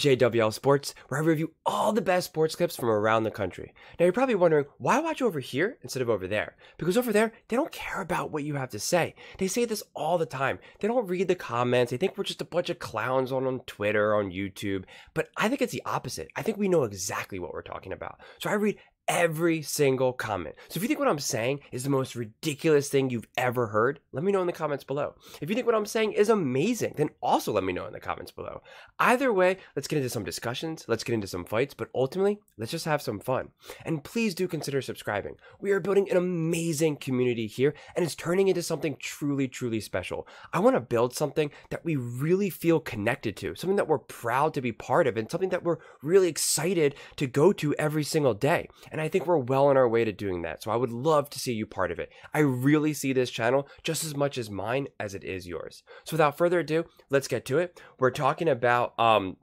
JWL Sports, where I review all the best sports clips from around the country. Now you're probably wondering, why watch over here instead of over there? Because over there, they don't care about what you have to say. They say this all the time. They don't read the comments. They think we're just a bunch of clowns on Twitter, on YouTube. But I think it's the opposite. I think we know exactly what we're talking about. So I read every single comment. So if you think what I'm saying is the most ridiculous thing you've ever heard, let me know in the comments below. If you think what I'm saying is amazing, then also let me know in the comments below. Either way, let's get into some discussions, let's get into some fights, but ultimately, let's just have some fun. And please do consider subscribing. We are building an amazing community here, and it's turning into something truly, truly special. I want to build something that we really feel connected to, something that we're proud to be part of, and something that we're really excited to go to every single day. And I think we're well on our way to doing that. So I would love to see you part of it. I really see this channel just as much as mine as it is yours. So without further ado, let's get to it. We're talking about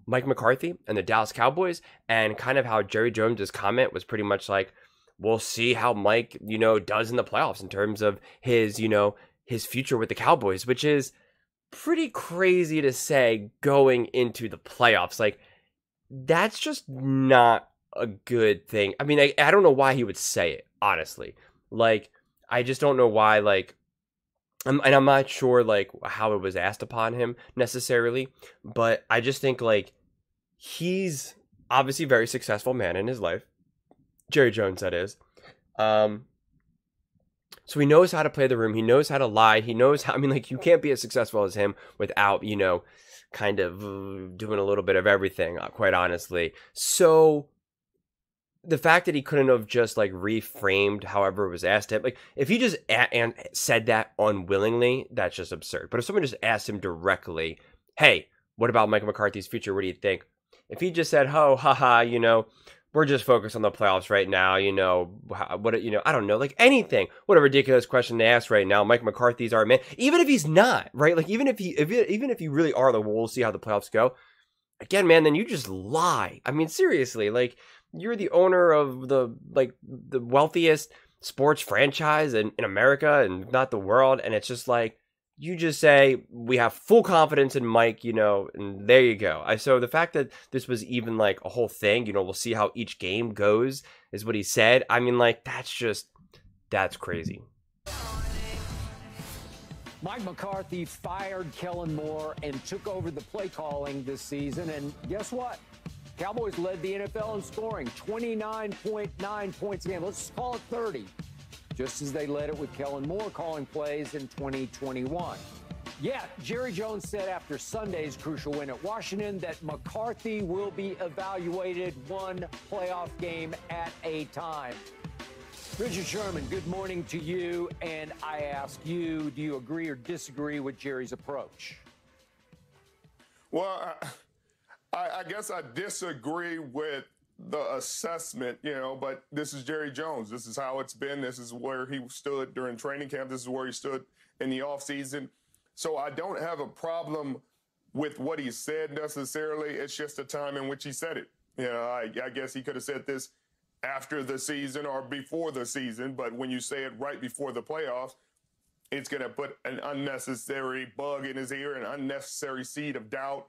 Mike McCarthy and the Dallas Cowboys, and kind of how Jerry Jones's comment was pretty much like, we'll see how Mike, does in the playoffs in terms of his, his future with the Cowboys, which is pretty crazy to say going into the playoffs. Like, that's just not a good thing. I mean, I don't know why he would say it, honestly. Like, I just don't know why, like, and I'm not sure, like, how it was asked upon him necessarily, but I just think, like, he's obviously a very successful man in his life. Jerry Jones, that is. So he knows how to play the room. He knows how to lie. He knows how, I mean, like, you can't be as successful as him without, kind of doing a little bit of everything, quite honestly. So the fact that he couldn't have just like reframed however it was asked him, like if he just and said that unwillingly, that's just absurd. But if someone just asked him directly, hey, what about Mike McCarthy's future? What do you think? If he just said, oh, haha, we're just focused on the playoffs right now, I don't know, like anything. What a ridiculous question to ask right now. Mike McCarthy's our man. Even if he's not, right? Like even if you really are, we'll see how the playoffs go. Again, man, then you just lie. I mean, seriously, like, you're the owner of the wealthiest sports franchise in America and not the world. And it's just like, you just say, we have full confidence in Mike, and there you go. So the fact that this was even like a whole thing, we'll see how each game goes is what he said. I mean, like, that's crazy. Mike McCarthy fired Kellen Moore and took over the play calling this season. And guess what? Cowboys led the NFL in scoring, 29.9 points a game. Let's call it 30, just as they led it with Kellen Moore calling plays in 2021. Yet, Jerry Jones said after Sunday's crucial win at Washington that McCarthy will be evaluated one playoff game at a time. Richard Sherman, good morning to you. And I ask you, do you agree or disagree with Jerry's approach? Well, I guess I disagree with the assessment, but this is Jerry Jones. This is how it's been. This is where he stood during training camp. This is where he stood in the offseason. So I don't have a problem with what he said necessarily. It's just the time in which he said it. I guess he could have said this after the season or before the season, but when you say it right before the playoffs, it's going to put an unnecessary bug in his ear, an unnecessary seed of doubt.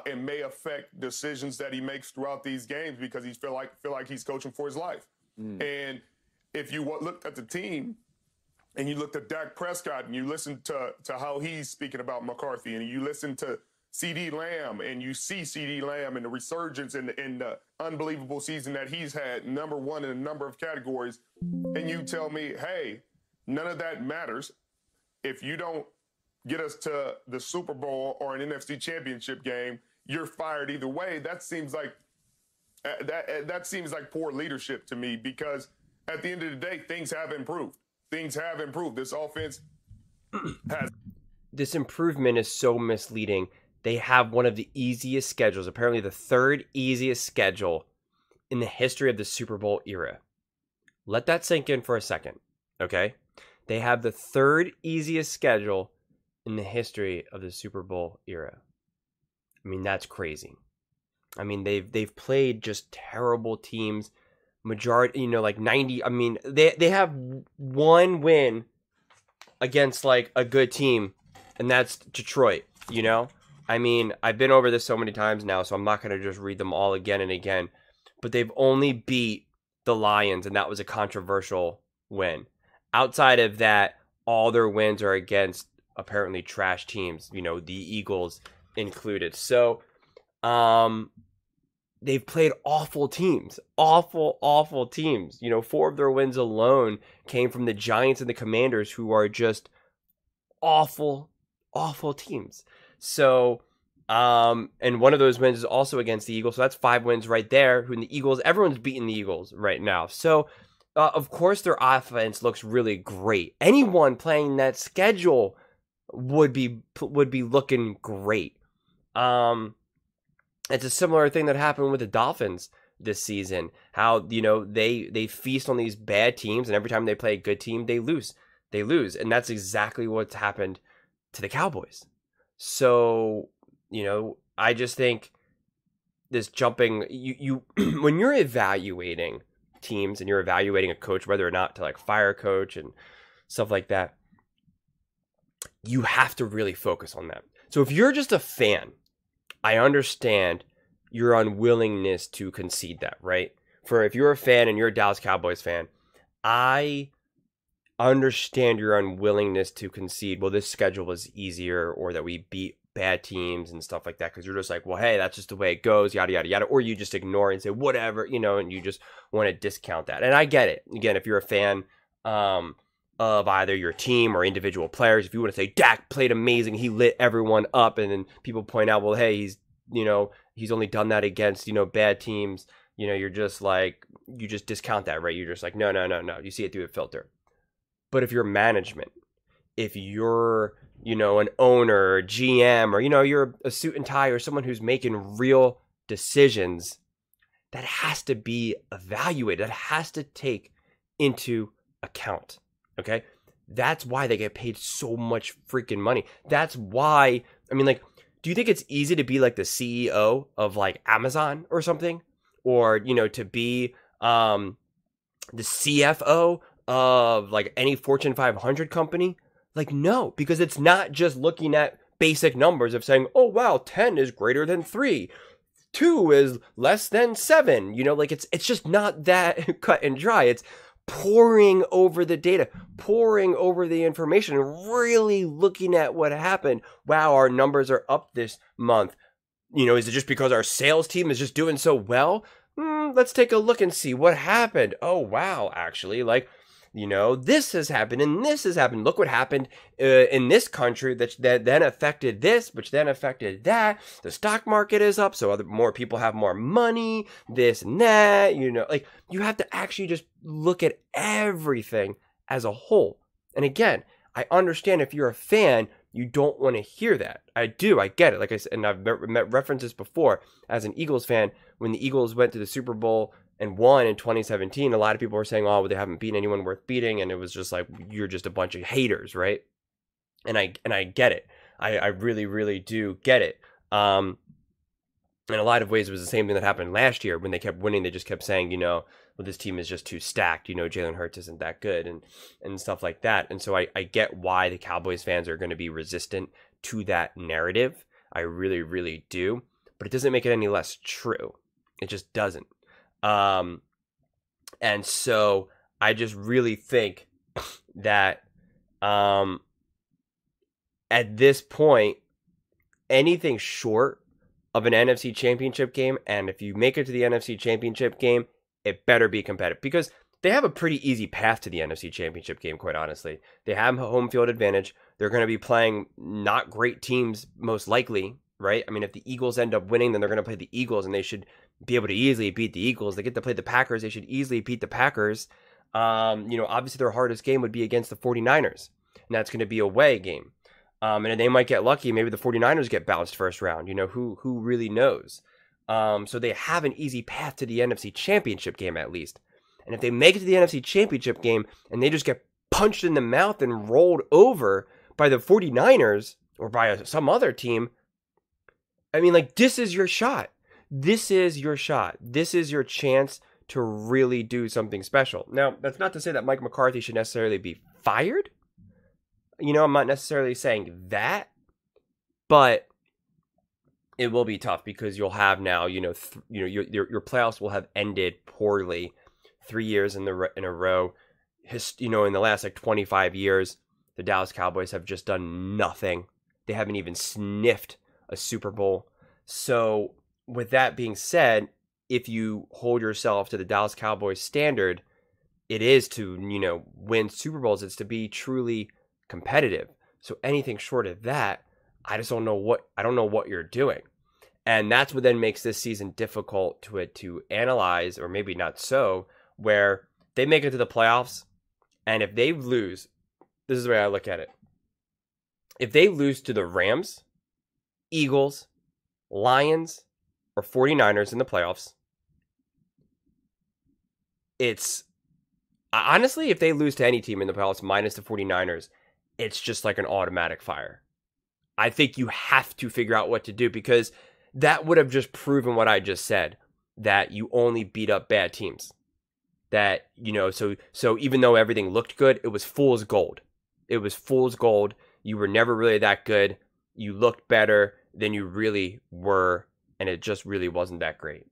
It may affect decisions that he makes throughout these games because he feel like he's coaching for his life. And if you looked at the team and you looked at Dak Prescott and you listen to how he's speaking about McCarthy, and you listen to CeeDee Lamb and you see CeeDee Lamb and the resurgence in the unbelievable season that he's had, #1 in a number of categories, and you tell me, hey, none of that matters if you don't get us to the Super Bowl or an NFC Championship game, you're fired either way. That seems like poor leadership to me, because at the end of the day, things have improved. Things have improved. This offense has. This improvement is so misleading. They have one of the easiest schedules, apparently the third easiest schedule in the history of the Super Bowl era. Let that sink in for a second, okay? They have the third easiest schedule in the history of the Super Bowl era. I mean, that's crazy. I mean, they've played just terrible teams. Majority, like 90. I mean, they have one win against like a good team, and that's Detroit. I mean, I've been over this so many times now, so I'm not going to just read them all again and again. But they've only beat the Lions, and that was a controversial win. Outside of that, all their wins are against apparently trash teams, the Eagles included. So, they've played awful teams, awful teams. 4 of their wins alone came from the Giants and the Commanders, who are just awful teams. So, and one of those wins is also against the Eagles. So that's 5 wins right there. Who in the Eagles, everyone's beating the Eagles right now. So, of course, their offense looks really great. Anyone playing that schedule would be looking great. It's a similar thing that happened with the Dolphins this season. How, they feast on these bad teams, and every time they play a good team, they lose. And that's exactly what's happened to the Cowboys. So, I just think this jumping, you when you're evaluating teams and you're evaluating a coach, whether or not to like fire a coach and stuff like that, you have to really focus on that. So if you're just a fan, I understand your unwillingness to concede that, right? For if you're a fan and you're a Dallas Cowboys fan, I understand your unwillingness to concede, well, this schedule was easier, or that we beat bad teams and stuff like that, because you're just like, well, hey, that's just the way it goes, yada, yada, yada. Or you just ignore it and say, whatever, and you just want to discount that. And I get it. Again, if you're a fan of either your team or individual players, if you want to say, Dak played amazing, he lit everyone up, and then people point out, well, hey, he's only done that against, bad teams, you're just like, you just discount that, right? You're just like, no. You see it through the filter. But if you're management, if you're, an owner or GM, or, you're a suit and tie or someone who's making real decisions, that has to be evaluated. That has to take into account. Okay? That's why they get paid so much freaking money. That's why, do you think it's easy to be like the CEO of like Amazon or something? Or, to be the CFO of like any Fortune 500 company? Like, no, because it's not just looking at basic numbers of saying, oh, wow, 10 is greater than 3. 2 is less than 7. It's just not that cut and dry. It's poring over the data, poring over the information, and really looking at what happened. Wow, our numbers are up this month. Is it just because our sales team is just doing so well? Let's take a look and see what happened. Oh, wow, actually, this has happened and this has happened. Look what happened in this country that then affected this, which then affected that. The stock market is up, so more people have more money, this and that. You have to actually just look at everything as a whole. And again, I understand if you're a fan, you don't want to hear that. I do. I get it. Like I said, and I've referenced this before. As an Eagles fan, when the Eagles went to the Super Bowl and won in 2017, a lot of people were saying, oh, well, they haven't beaten anyone worth beating. And it was just like, you're just a bunch of haters, right? And I get it. I really, really do get it. In a lot of ways, it was the same thing that happened last year when they kept winning. They just kept saying, well, this team is just too stacked. Jalen Hurts isn't that good and stuff like that. And so I get why the Cowboys fans are going to be resistant to that narrative. I really, really do. But it doesn't make it any less true. It just doesn't. And so I just really think that at this point, anything short of an NFC Championship game, and if you make it to the NFC Championship game, it better be competitive, because they have a pretty easy path to the NFC Championship game, quite honestly. They have a home field advantage. They're going to be playing not great teams, most likely, right? If the Eagles end up winning, then they're going to play the Eagles, and they should be able to easily beat the Eagles. They get to play the Packers. They should easily beat the Packers. Obviously their hardest game would be against the 49ers, and that's going to be a away game. And they might get lucky. Maybe the 49ers get bounced first round. Who really knows? So they have an easy path to the NFC Championship game, at least. And if they make it to the NFC Championship game and they just get punched in the mouth and rolled over by the 49ers or by some other team, this is your shot. This is your shot. This is your chance to really do something special. Now, that's not to say that Mike McCarthy should necessarily be fired. I'm not necessarily saying that, but It will be tough because you'll have now, your playoffs will have ended poorly 3 years in a row. In the last 25 years, the Dallas Cowboys have just done nothing. They haven't even sniffed a Super Bowl. So with that being said, if you hold yourself to the Dallas Cowboys standard, it is to, win Super Bowls. It's to be truly competitive. So anything short of that, I don't know what you're doing. And that's what then makes this season difficult to analyze, or maybe not so, where they make it to the playoffs, and if they lose, this is the way I look at it. If they lose to the Rams, Eagles, Lions, or 49ers in the playoffs, honestly, if they lose to any team in the playoffs minus the 49ers, it's just like an automatic fire. I think you have to figure out what to do, because that would have just proven what I just said, that you only beat up bad teams. That, so even though everything looked good, it was fool's gold. It was fool's gold. You were never really that good. You looked better than you really were, and it just really wasn't that great.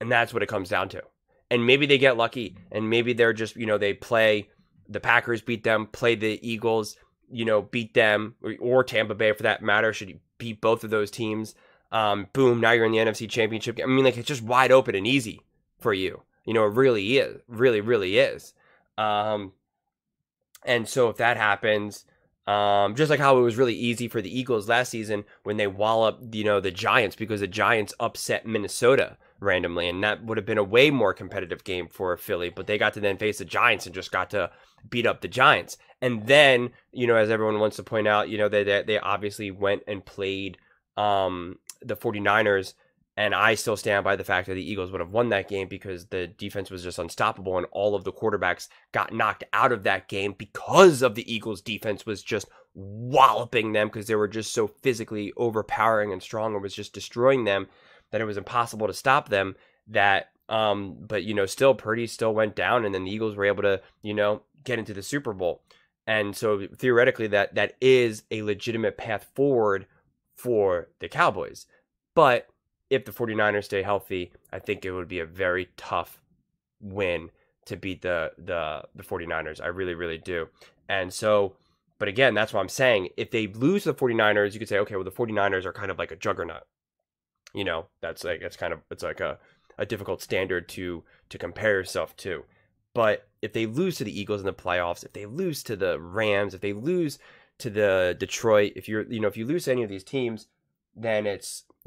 And that's what it comes down to. And maybe they get lucky, and maybe they're just, they play the Packers, beat them, play the Eagles, beat them, or Tampa Bay for that matter, should beat both of those teams. Boom, now you're in the NFC Championship. I mean, it's just wide open and easy for you. It really is. Really, really is. And so if that happens, just like how it was really easy for the Eagles last season when they walloped, the Giants, because the Giants upset Minnesota randomly, and that would have been a way more competitive game for Philly, but they got to then face the Giants and just got to beat up the Giants. And then, as everyone wants to point out, they obviously went and played the 49ers, and I still stand by the fact that the Eagles would have won that game because the defense was just unstoppable, and all of the quarterbacks got knocked out of that game because of the Eagles' defense was just walloping them, because they were just so physically overpowering and strong, and was just destroying them that it was impossible to stop them. But still Purdy still went down, and then the Eagles were able to, get into the Super Bowl. And so theoretically that is a legitimate path forward for the Cowboys. But if the 49ers stay healthy, I think it would be a very tough win to beat the 49ers. I really, really do. And so, but again, that's what I'm saying. If they lose the 49ers, you could say, okay, well, the 49ers are kind of like a juggernaut. It's like a difficult standard to compare yourself to. But if they lose to the Eagles in the playoffs, if they lose to the Rams, if they lose to the Detroit, if you lose to any of these teams, then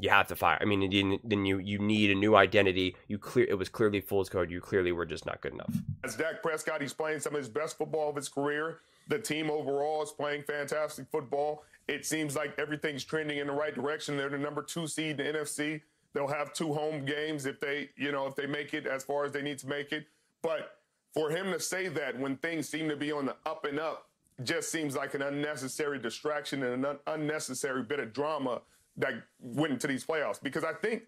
you have to fire. I mean, then you need a new identity. It was clearly fool's code. You clearly were just not good enough. As Dak Prescott, he's playing some of his best football of his career. The team overall is playing fantastic football. It seems like everything's trending in the right direction. They're the number 2 seed in the NFC. They'll have 2 home games if they make it as far as they need to make it. But for him to say that when things seem to be on the up and up just seems like an unnecessary distraction and an unnecessary bit of drama that went into these playoffs. Because I think,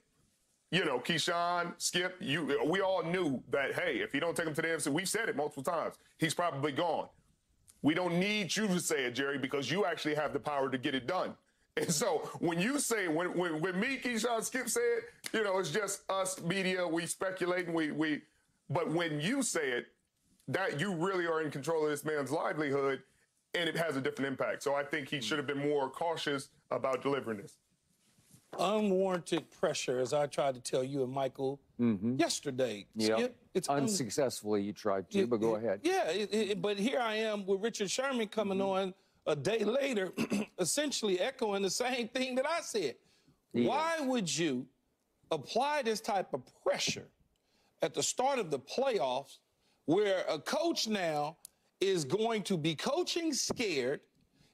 Keyshawn, Skip, we all knew that, hey, if you don't take him to the NFC, we've said it multiple times, he's probably gone. We don't need you to say it, Jerry, because you actually have the power to get it done. And so when you say, when me, Keyshawn, Skip say it, it's just us media, we speculate, and but when you say it, that you really are in control of this man's livelihood, and it has a different impact. So I think he should have been more cautious about delivering this. Unwarranted pressure, as I tried to tell you and Michael yesterday. Yeah, it's unsuccessfully you tried to, but go ahead. Yeah, but here I am with Richard Sherman coming on a day later, essentially echoing the same thing that I said. Yeah. Why would you apply this type of pressure at the start of the playoffs, where a coach now is going to be coaching scared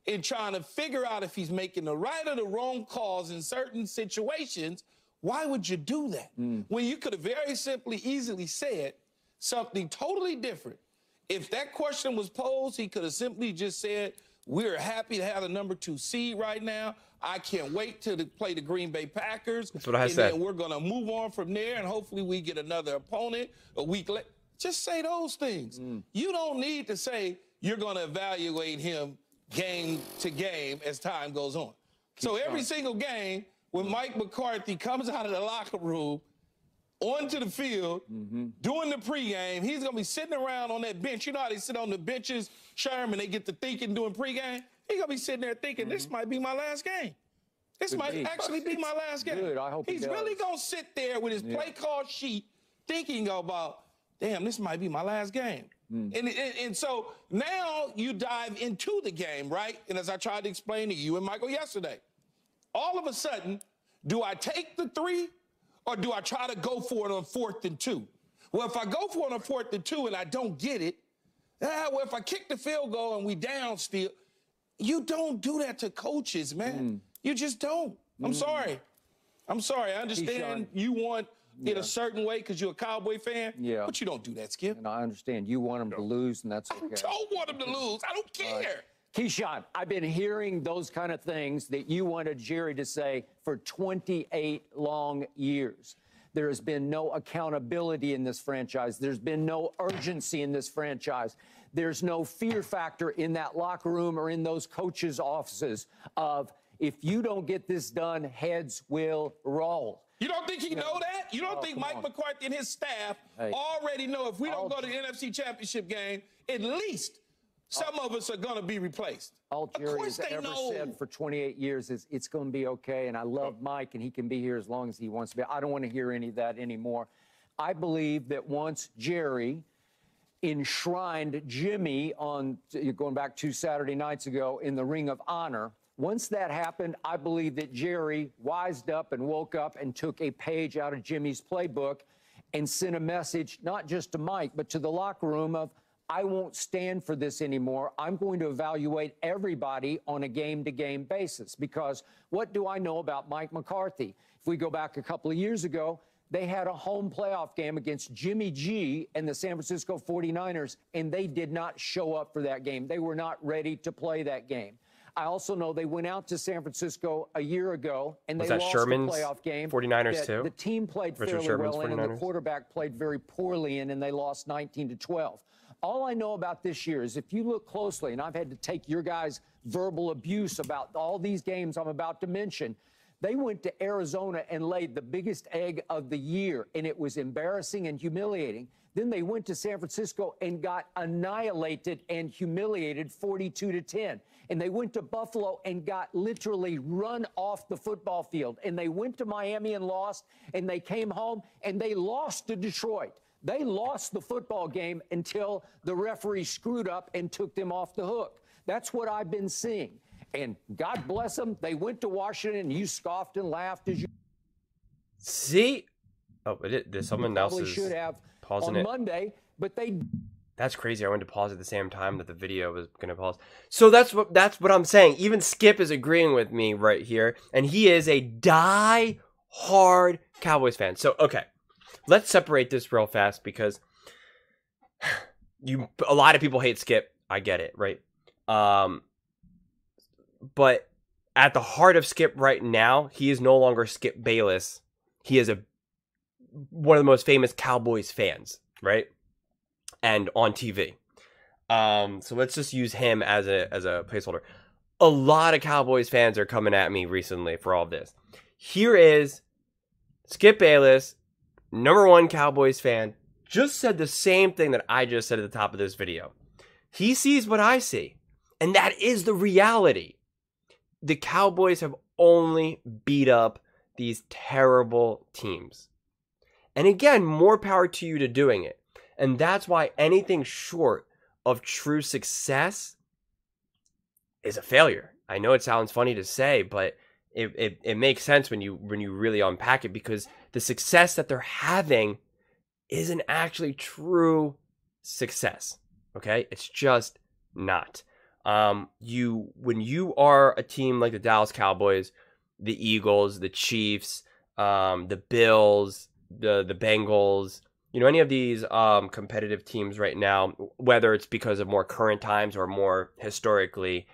and trying to figure out if he's making the right or the wrong calls in certain situations? Why would you do that? When you could have very simply, easily said something totally different. If that question was posed, he could have simply just said, we're happy to have the number 2 seed right now. I can't wait to play the Green Bay Packers. That's what I said. And then we're going to move on from there, and hopefully we get another opponent a week later. Just say those things. You don't need to say you're going to evaluate him game to game as time goes on. So every single game, when Mike McCarthy comes out of the locker room onto the field, doing the pregame. He's going to be sitting around on that bench. You know how they sit on the benches, Sherman, they get to thinking doing pregame? He's going to be sitting there thinking, this might be my last game. This might actually be my last game. Good, I hope He's really going to sit there with his play call sheet thinking about, damn, this might be my last game. And so now you dive into the game, right? And as I tried to explain to you and Michael yesterday, all of a sudden, do I take the 3 or do I try to go for it on 4th and 2? Well, if I go for it on 4th and 2 and I don't get it, well, if I kick the field goal and we down still, you don't do that to coaches, man. You just don't. I'm sorry. I'm sorry. I understand you want it a certain way because you're a Cowboy fan, but you don't do that, Skip. And I understand you want them to lose, and that's okay. I don't want them to lose. I don't care. Keyshawn, I've been hearing those kind of things that you wanted Jerry to say for 28 long years. There has been no accountability in this franchise. There's been no urgency in this franchise. There's no fear factor in that locker room or in those coaches' offices of, if you don't get this done, heads will roll. You don't think he know that? You don't think Mike McCarthy and his staff already know if we don't go to the NFC Championship game, at least some of us are going to be replaced? All Jerry has ever said for 28 years is it's going to be okay, and I love Mike, and he can be here as long as he wants to be. I don't want to hear any of that anymore. I believe that once Jerry enshrined Jimmy on, going back 2 Saturday nights ago, in the Ring of Honor, once that happened, I believe that Jerry wised up and woke up and took a page out of Jimmy's playbook and sent a message, not just to Mike, but to the locker room of, I won't stand for this anymore. I'm going to evaluate everybody on a game-to-game basis, because what do I know about Mike McCarthy? If we go back a couple of years ago, they had a home playoff game against Jimmy G and the San Francisco 49ers, and they did not show up for that game. They were not ready to play that game. I also know they went out to San Francisco a year ago, and they lost the playoff game. 49ers too? The team played fairly well in, and the quarterback played very poorly in, and they lost 19-12. All I know about this year is if you look closely, and I've had to take your guys' verbal abuse about all these games I'm about to mention, they went to Arizona and laid the biggest egg of the year, and it was embarrassing and humiliating. Then they went to San Francisco and got annihilated and humiliated 42-10. And they went to Buffalo and got literally run off the football field. And they went to Miami and lost, and they came home and they lost to Detroit. They lost the football game until the referee screwed up and took them off the hook. That's what I've been seeing. And God bless them, they went to Washington, and you scoffed and laughed as you see. Oh, there's someone else is should have pausing on it Monday, but they. That's crazy. I went to pause at the same time that the video was going to pause. So that's what I'm saying. Even Skip is agreeing with me right here, and he is a die-hard Cowboys fan. So okay, let's separate this real fast because a lot of people hate Skip. I get it, right? But at the heart of Skip right now, he is no longer Skip Bayless. He is one of the most famous Cowboys fans, right? And on TV. So let's just use him as a placeholder. A lot of Cowboys fans are coming at me recently for all of this. Here is Skip Bayless, #1 Cowboys fan, just said the same thing that I just said at the top of this video. He sees what I see, and that is the reality. The Cowboys have only beat up these terrible teams. And again, more power to you to doing it. And that's why anything short of true success is a failure. I know it sounds funny to say, but it makes sense when you really unpack it, because the success that they're having isn't actually true success. Okay? It's just not. When you are a team like the Dallas Cowboys, the Eagles, the Chiefs, the Bills, the Bengals, any of these competitive teams right now, whether it's because of more current times or more historically,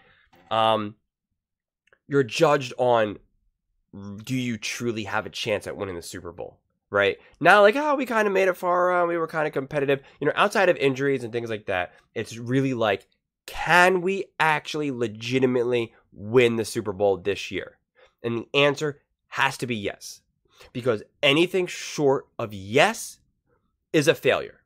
you're judged on, do you truly have a chance at winning the Super Bowl, right? Not like, we kind of made it far, we were kind of competitive. Outside of injuries and things like that, it's really like, can we actually legitimately win the Super Bowl this year? And the answer has to be yes. Because anything short of yes is a failure.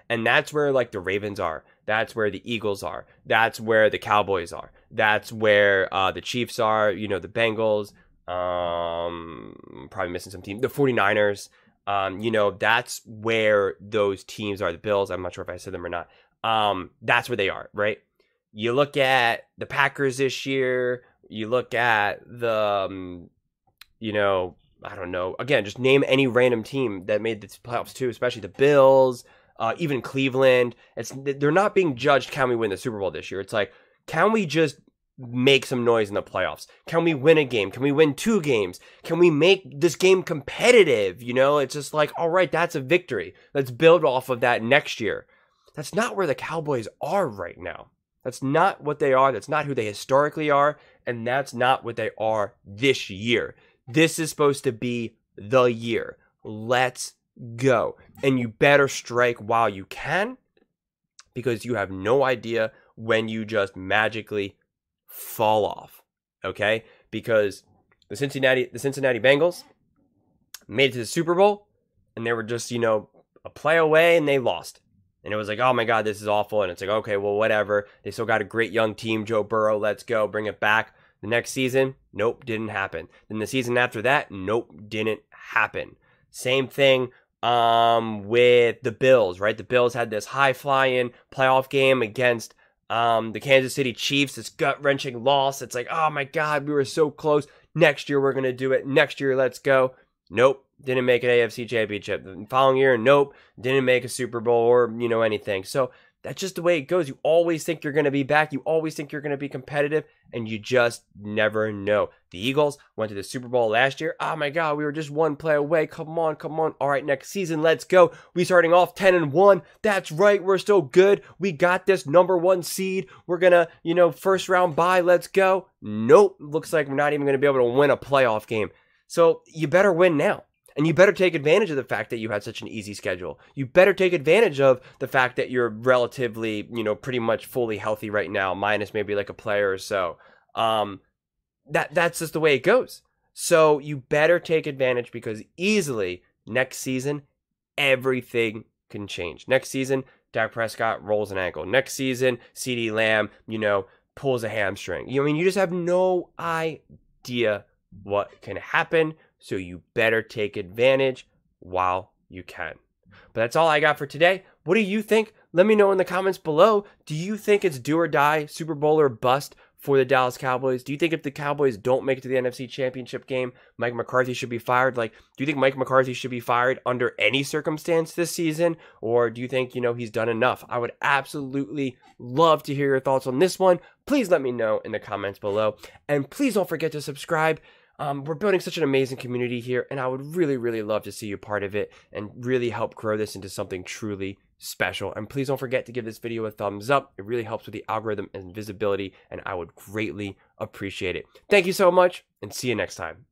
And that's where like the Ravens are. That's where the Eagles are. That's where the Cowboys are. That's where the Chiefs are, the Bengals, probably missing some team, the 49ers. That's where those teams are. The Bills, I'm not sure if I said them or not. That's where they are, right? You look at the Packers this year. You look at the, I don't know. Again, just name any random team that made the playoffs too, especially the Bills, even Cleveland. They're not being judged, can we win the Super Bowl this year? It's like, can we just make some noise in the playoffs? Can we win a game? Can we win 2 games? Can we make this game competitive? It's just like, all right, that's a victory. Let's build off of that next year. That's not where the Cowboys are right now. That's not what they are. That's not who they historically are. And that's not what they are this year. This is supposed to be the year. Let's go. And you better strike while you can, because you have no idea when you just magically fall off. Okay? Because the Cincinnati Bengals made it to the Super Bowl, and they were just, a play away, and they lost. And it was like, oh my God, this is awful. And it's like, okay, well, whatever. They still got a great young team. Joe Burrow, let's go. Bring it back. The next season, nope, didn't happen. Then the season after that, nope, didn't happen. Same thing with the Bills, right? The Bills had this high-flying playoff game against the Kansas City Chiefs, this gut-wrenching loss. It's like, oh my God, we were so close. Next year, we're going to do it. Next year, let's go. Nope, didn't make an AFC championship. The following year, nope, didn't make a Super Bowl or, anything. So that's just the way it goes. You always think you're going to be back. You always think you're going to be competitive, and you just never know. The Eagles went to the Super Bowl last year. Oh my God, we were just 1 play away. Come on. All right, next season, let's go. We starting off 10-1. That's right. We're still good. We got this #1 seed. We're going to, first round bye. Let's go. Nope. Looks like we're not even going to be able to win a playoff game. So you better win now. And you better take advantage of the fact that you had such an easy schedule. You better take advantage of the fact that you're relatively, pretty much fully healthy right now, minus maybe like a player or so. That's just the way it goes. So you better take advantage, because easily next season, everything can change. Next season, Dak Prescott rolls an ankle. Next season, CeeDee Lamb, pulls a hamstring. You just have no idea what can happen. So you better take advantage while you can. But that's all I got for today. What do you think? Let me know in the comments below. Do you think it's do or die, Super Bowl or bust for the Dallas Cowboys? Do you think if the Cowboys don't make it to the NFC Championship game, Mike McCarthy should be fired? Do you think Mike McCarthy should be fired under any circumstance this season? Or do you think, he's done enough? I would absolutely love to hear your thoughts on this one. Please let me know in the comments below. And please don't forget to subscribe. We're building such an amazing community here, and I would really, really love to see you part of it and really help grow this into something truly special. And please don't forget to give this video a thumbs up. It really helps with the algorithm and visibility, and I would greatly appreciate it. Thank you so much, and see you next time.